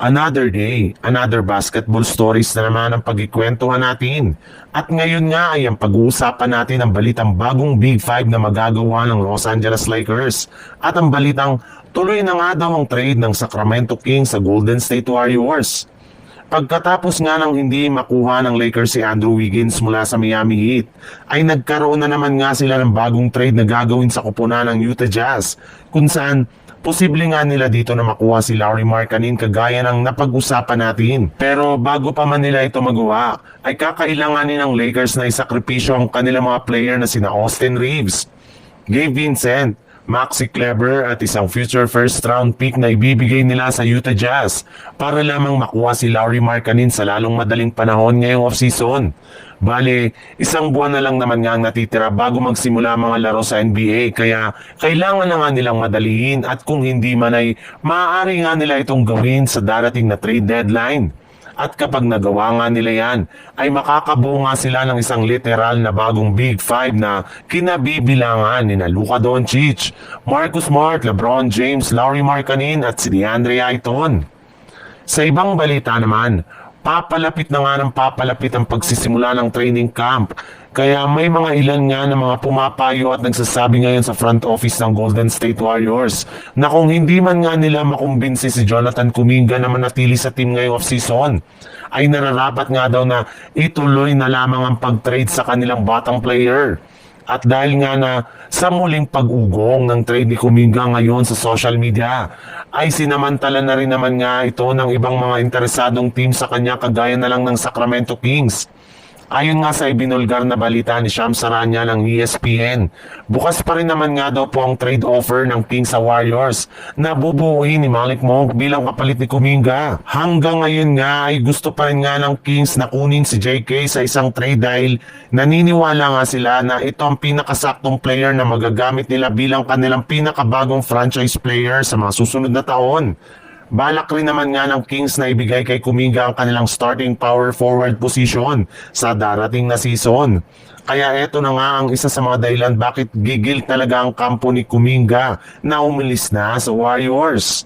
Another day, another basketball stories na naman ang pagkikwentuhan natin. At ngayon nga ay ang pag-uusapan natin ang balitang bagong Big 5 na magagawa ng Los Angeles Lakers. At ang balitang tuloy na nga daw ang trade ng Sacramento Kings sa Golden State Warriors. Pagkatapos nga ng hindi makuha ng Lakers si Andrew Wiggins mula sa Miami Heat, ay nagkaroon na naman nga sila ng bagong trade na gagawin sa koponan ng Utah Jazz, kung saan posible nga nila dito na makuha si Lauri Markkanen kagaya ng napag-usapan natin. Pero bago pa man nila ito magawa, ay kakailanganin ng Lakers na isakripisyo ang kanilang mga player na sina Austin Reeves, Gabe Vincent, Maxi Kleber at isang future first round pick na ibibigay nila sa Utah Jazz para lamang makuha si Lauri Markkanen sa lalong madaling panahon ngayong offseason. Bale, isang buwan na lang naman nga ang natitira bago magsimula ang mga laro sa NBA, kaya kailangan na nga nilang madaliin, at kung hindi man ay maaari nga nila itong gawin sa darating na trade deadline. At kapag nagawa nga nila yan, ay makakabuo nga sila ng isang literal na bagong Big 5 na kinabibilangan ni Luka Doncic, Marcus Smart, LeBron James, Lauri Markkanen at si DeAndre Ayton. Sa ibang balita naman, papalapit na nga ng papalapit ang pagsisimula ng training camp. Kaya may mga ilan nga na mga pumapayo at nagsasabi ngayon sa front office ng Golden State Warriors na kung hindi man nga nila makumbinsi si Jonathan Kuminga na manatili sa team ngayong offseason, ay nararapat nga daw na ituloy na lamang ang pag-trade sa kanilang batang player. At dahil nga na sa muling pag-ugong ng trade ni Kuminga ngayon sa social media, ay sinamantala na rin naman nga ito ng ibang mga interesadong team sa kanya kagaya na lang ng Sacramento Kings. Ayon nga sa ibinulgar na balita ni Shams Charania ng ESPN, bukas pa rin naman nga daw po ang trade offer ng Kings sa Warriors na bubuuin ni Malik Monk bilang kapalit ni Kuminga. Hanggang ngayon nga ay gusto pa rin nga ng Kings na kunin si JK sa isang trade dahil naniniwala nga sila na ito ang pinakasaktong player na magagamit nila bilang kanilang pinakabagong franchise player sa mga susunod na taon. Balak rin naman nga ng Kings na ibigay kay Kuminga ang kanilang starting power forward position sa darating na season. Kaya eto na nga ang isa sa mga dahilan bakit gigil talaga ang kampo ni Kuminga na umalis na sa Warriors.